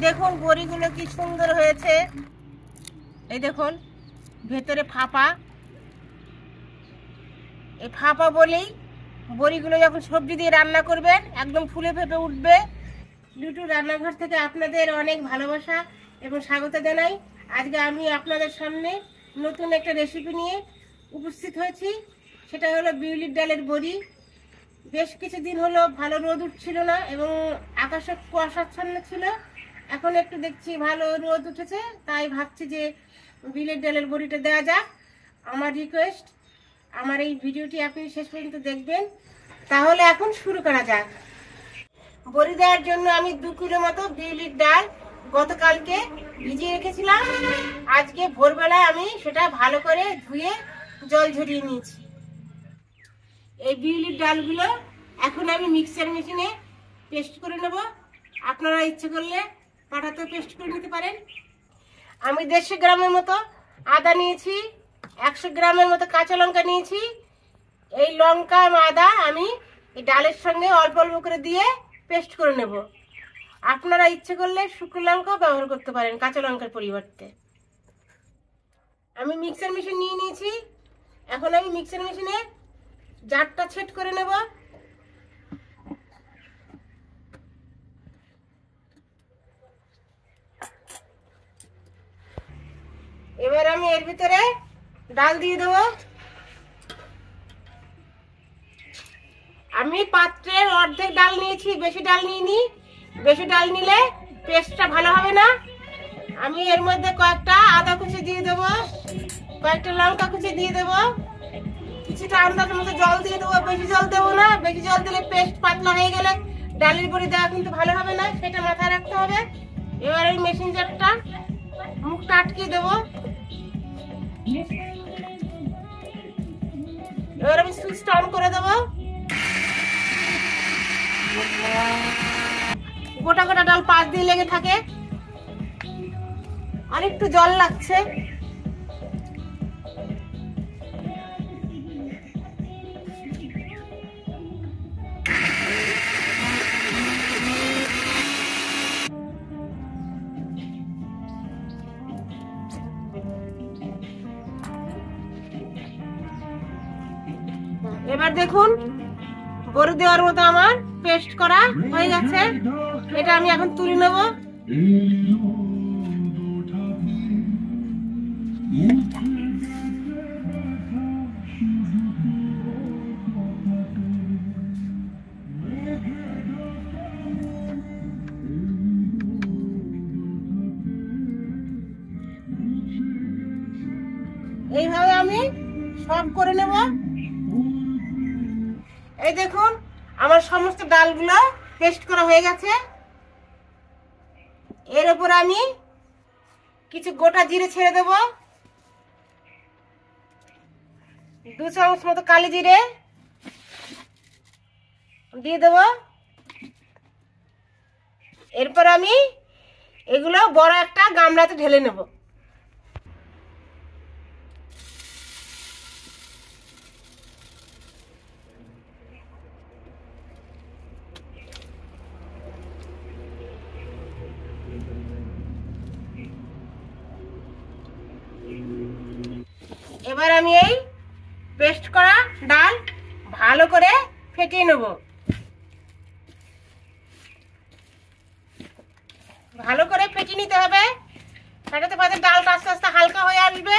দেখুন বড়িগুলো কি সুন্দর হয়েছে। এই দেখুন ভেতরে ফাঁপা, এই ফাঁপা বলেই বড়িগুলো যখন সবজি দিয়ে রান্না করবেন একদম ফুলে ফেপে উঠবে। দুটো রান্নাঘর থেকে আপনাদের অনেক ভালোবাসা এবং স্বাগত জানাই। আজকে আমি আপনাদের সামনে নতুন একটা রেসিপি নিয়ে উপস্থিত হয়েছি। সেটা হলো বিউলির ডালের বড়ি। বেশ কিছুদিন হলো ভালো রোদ উঠছিল না এবং আকাশে কুয়াশাচ্ছন্ন ছিল। এখন একটু দেখছি ভালো রোদ উঠেছে, তাই ভাবছি যে বিউলির ডালের বড়িটা দেওয়া যাক। আমার রিকোয়েস্ট, আমার এই ভিডিওটি আপনি শেষ পর্যন্ত দেখবেন। তাহলে এখন শুরু করা যাক। বড়ি দেওয়ার জন্য আমি 2 কিলো মতো বিউলির ডাল গতকালকে ভিজিয়ে রেখেছিলাম। আজকে ভোরবেলায় আমি সেটা ভালো করে ধুয়ে জল ঝরিয়ে নিয়েছি। এই বিউলির ডালগুলো এখন আমি মিক্সার মেশিনে পেস্ট করে নেব। আপনারা ইচ্ছে করলে পাটাতেও পেস্ট করে নিতে পারেন। আমি 150 গ্রামের মতো আদা নিয়েছি, 100 গ্রামের মতো কাঁচা লঙ্কা নিয়েছি। এই লঙ্কা আদা আমি এই ডালের সঙ্গে অল্প অল্প করে দিয়ে পেস্ট করে নেব। আপনারা ইচ্ছে করলে শুকনো লঙ্কাও ব্যবহার করতে পারেন কাঁচা লঙ্কার পরিবর্তে। আমি মিক্সার মেশিন নিয়ে নিয়েছি। এখন আমি মিক্সার মেশিনে জারটা সেট করে নেব। এবার আমি এর ভিতরে ডাল দিয়ে দেব। আমি পাত্রের অর্ধেক ডাল নিয়েছি, বেশি ডাল নিইনি। বেশি ডাল নিলে পেস্টটা ভালো হবে না। আমি এর মধ্যে কয়েকটা আদা কুচি দিয়ে দেবো, কয়েকটা লঙ্কা কুচি দিয়ে দেবো, কিছুটা আন্দাজ মতো জল দিয়ে দেবো। বেশি জল দেবো না, বেশি জল দিলে পেস্ট পাতলা হয়ে গেলে ডালের বড়ি দেওয়া কিন্তু ভালো হবে না, সেটা মাথায় রাখতে হবে। এবার এই মেশিন জারটা মুখটা আটকে দেবো। এবার আমি সুইচটা অন করে দেবো। গোটা গোটা ডাল পাশ দিয়ে লেগে থাকে, আর একটু জল লাগছে। এবার দেখুন বড়ি দেওয়ার মতো আমার পেস্ট করা হয়ে গেছে। এটা আমি এখন তুলে নেব। এইভাবে আমি সব করে নেব। এই দেখুন আমার সমস্ত ডালগুলো পেস্ট করা হয়ে গেছে। এর উপর আমি কিছু গোটা জিরে ছেড়ে দেব, 2 চামচ মতো কালি জিরে দিয়ে দেব। এরপর আমি এগুলো বড় একটা গামলাতে ঢেলে নেব। এবার আমি এই পেস্ট করা ডাল ভালো করে ফেটিয়ে নেব। ভালো করে ফেটিয়ে নিতে হবে। ফেটাতে ফেটাতে ডালটা আস্তে আস্তে হালকা হয়ে আসবে।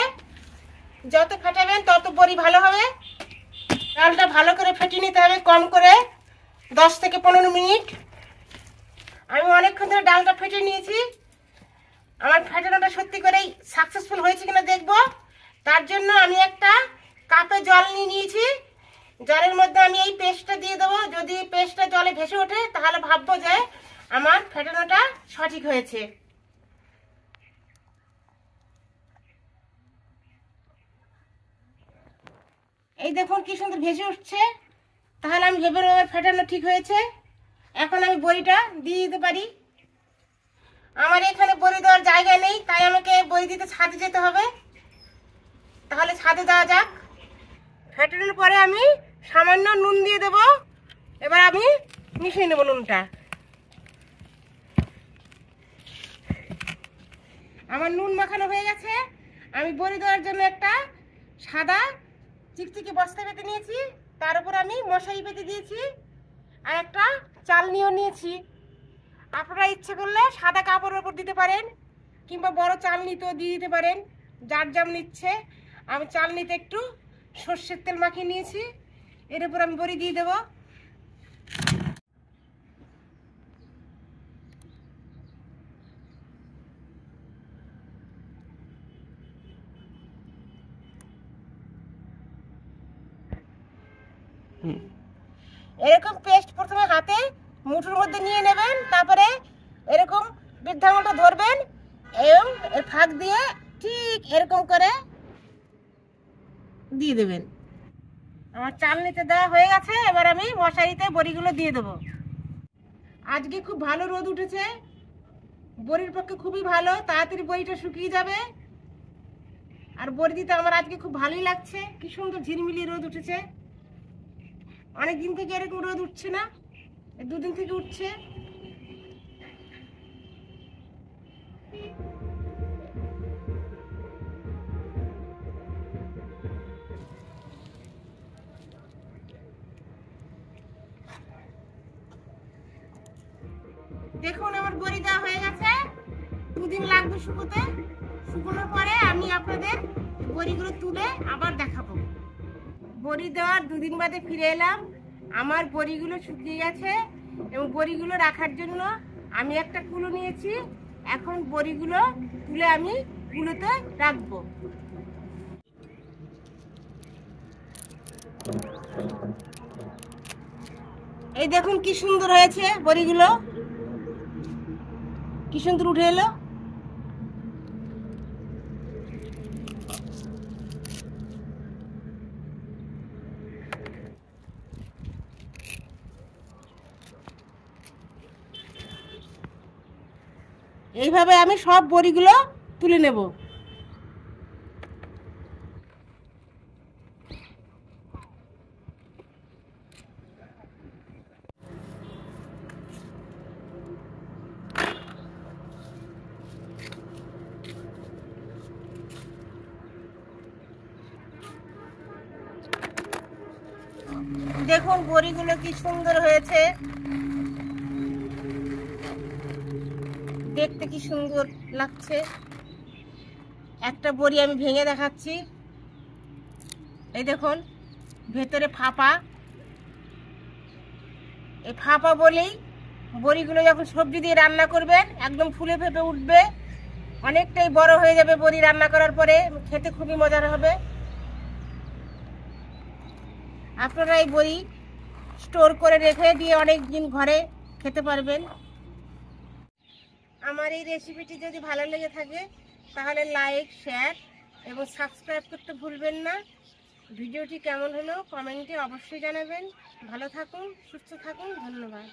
যত ফেটাবেন তত বড়ি ভালো হবে। ডালটা ভালো করে ফেটিয়ে নিতে হবে, কম করে 10 থেকে 15 মিনিট। আমি অনেকক্ষণ ধরে ডালটা ফেটিয়ে নিয়েছি। আমার ফেটানোটা সত্যি করেই সাকসেসফুল হয়েছে কিনা দেখবো। তার জন্য আমি একটা কাপে জল নিয়ে নিয়েছি। জলের মধ্যে আমি এই পেস্টটা দিয়ে দেবো। যদি পেস্টটা জলে ভেসে ওঠে তাহলে ভাববো যে আমার ফেটানোটা সঠিক হয়েছে। এই দেখুন কি সুন্দর ভেসে উঠছে, তাহলে আমি ভেবে নেব ফেটানো ঠিক হয়েছে। এখন আমি বড়িটা দিয়ে দিতে পারি। আমার এখানে বড়ি দেওয়ার জায়গা নেই, তাই আমাকে বড়ি দিতে ছাদে যেতে হবে। তাহলে ছাদে দেওয়া যাক। ফেটানোর পরে আমি সামান্য নুন দিয়ে দেব। এবার আমি মিশিয়ে নেব নুনটা। আমার নুন মাখানো হয়ে গেছে। আমি বড়ি দেওয়ার জন্য একটা সাদা চিকচিকি বস্তা পেতে নিয়েছি, তার উপর আমি মশারি পেতে দিয়েছি, আর একটা চালনিও নিয়েছি। আপনারা ইচ্ছে করলে সাদা কাপড়ের উপর দিতে পারেন, কিংবা বড় চালনিতেও দিয়ে দিতে পারেন, যার যেমন ইচ্ছে। আমি চালনিতে একটু সর্ষের তেল মাখিয়ে নিয়েছি, এর উপর আমি বড়ি দিয়ে দেবো। এরকম পেস্ট প্রথমে হাতে মুঠোর মধ্যে নিয়ে নেবেন, তারপরে এরকম বৃদ্ধাঙ্গুলটা ধরবেন এবং এর ফাঁক দিয়ে ঠিক এরকম করে দিয়ে দেবেন। আমার চালনিতে দেওয়া হয়ে গেছে, এবার আমি মশারিতে বড়িগুলো দিয়ে দেবো। আজকে খুব ভালো রোদ উঠেছে, বড়ির পক্ষে খুবই ভালো, তাড়াতাড়ি বড়িটা শুকিয়ে যাবে। আর বড়ি দিতে আমার আজকে খুব ভালোই লাগছে, কি সুন্দর ঝিলমিলি রোদ উঠেছে। অনেক দিন থেকে এরকম রোদ উঠছে না, দুদিন থেকে উঠছে। দেখুন আমার বড়ি দেওয়া হয়ে গেছে, দুদিন লাগবে শুকোতে। শুকোনোর পরে আমি আপনাদের বড়িগুলো তুলে আবার দেখাবো। বড়ি দেওয়ার দুদিন বাদে ফিরে এলাম, আমার বড়িগুলো শুকিয়ে গেছে এবং বড়িগুলো রাখার জন্য আমি একটা কুলো নিয়েছি। এখন বড়িগুলো তুলে আমি কুলোতে রাখবো। এই দেখুন কি সুন্দর হয়েছে বড়িগুলো, কি সুন্দর উঠে এলো। এইভাবে আমি সব বড়িগুলো তুলে নেব। দেখুন বড়িগুলো কি সুন্দর হয়েছে, দেখতে কি সুন্দর লাগছে। একটা বড়ি আমি ভেঙে দেখাচ্ছি। এই দেখুন ভেতরে ফাঁপা, এই ফাঁপা বলেই বড়িগুলো যখন সবজি দিয়ে রান্না করবেন একদম ফুলে ফেপে উঠবে, অনেকটাই বড় হয়ে যাবে বড়ি রান্না করার পরে, খেতে খুবই মজার হবে। আপনারা এই বড়ি স্টোর করে রেখে দিয়ে অনেক দিন ঘরে খেতে পারবেন। আমার এই রেসিপিটি যদি ভালো লেগে থাকে তাহলে লাইক, শেয়ার এবং সাবস্ক্রাইব করতে ভুলবেন না। ভিডিওটি কেমন হলো কমেন্টে অবশ্যই জানাবেন। ভালো থাকুন, সুস্থ থাকুন, ধন্যবাদ।